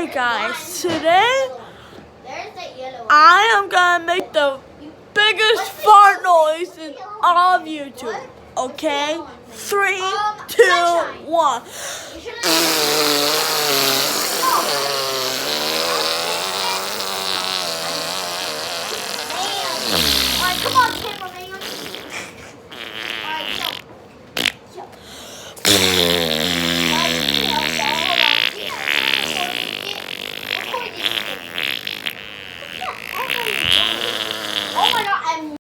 Alright guys, today I am gonna make the biggest fart noise in all of YouTube. Okay? 3, 2, 1. Alright, come on, camera.